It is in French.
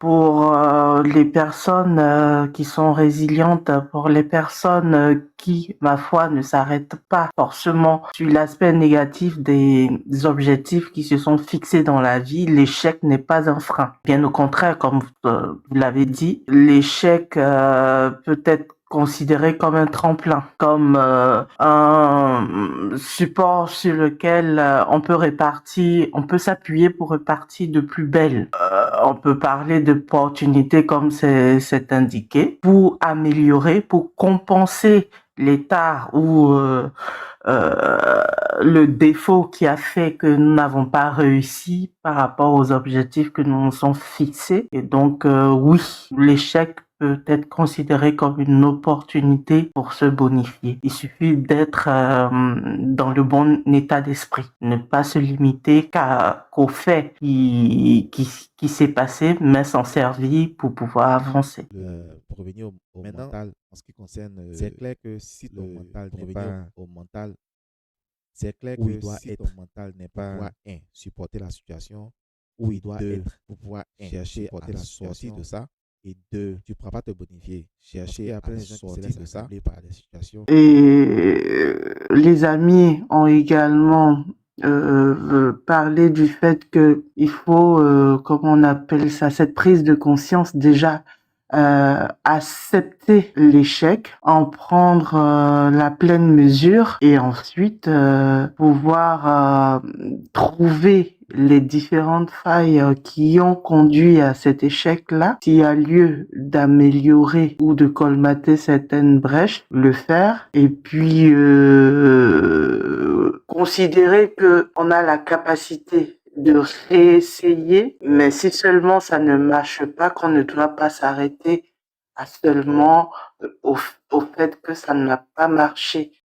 pour les personnes qui sont résilientes, pour les personnes qui, ma foi, ne s'arrêtent pas forcément sur l'aspect négatif des objectifs qui se sont fixés dans la vie, l'échec n'est pas un frein. Bien au contraire, comme vous l'avez dit, l'échec peut être considéré comme un tremplin, comme un support sur lequel on peut s'appuyer pour repartir de plus belle. On peut parler d'opportunités comme c'est indiqué pour améliorer, pour compenser l'état ou le défaut qui a fait que nous n'avons pas réussi par rapport aux objectifs que nous nous sommes fixés. Et donc, oui, l'échec peut être considéré comme une opportunité pour se bonifier. Il suffit d'être dans le bon état d'esprit, ne pas se limiter qu'au fait qui s'est passé, mais s'en servir pour pouvoir avancer. Pour revenir au mental, en ce qui concerne, c'est clair que si ton mental n'est pas au mental, c'est clair où il doit si être, ton mental n'est pas pouvoir, un, supporter la situation, où il doit deux, être pour pouvoir un, chercher à la sortir de ça, et deux, tu ne pourras pas te bonifier, chercher à sortir de ça par des situations. Et les amis ont également parlé du fait que il faut, comment on appelle ça, cette prise de conscience déjà, accepter l'échec, en prendre la pleine mesure et ensuite pouvoir trouver les différentes failles qui ont conduit à cet échec-là. S'il y a lieu d'améliorer ou de colmater certaines brèches, le faire. Et puis considérer que on a la capacité de réessayer, mais si seulement ça ne marche pas, qu'on ne doit pas s'arrêter à seulement au fait que ça n'a pas marché.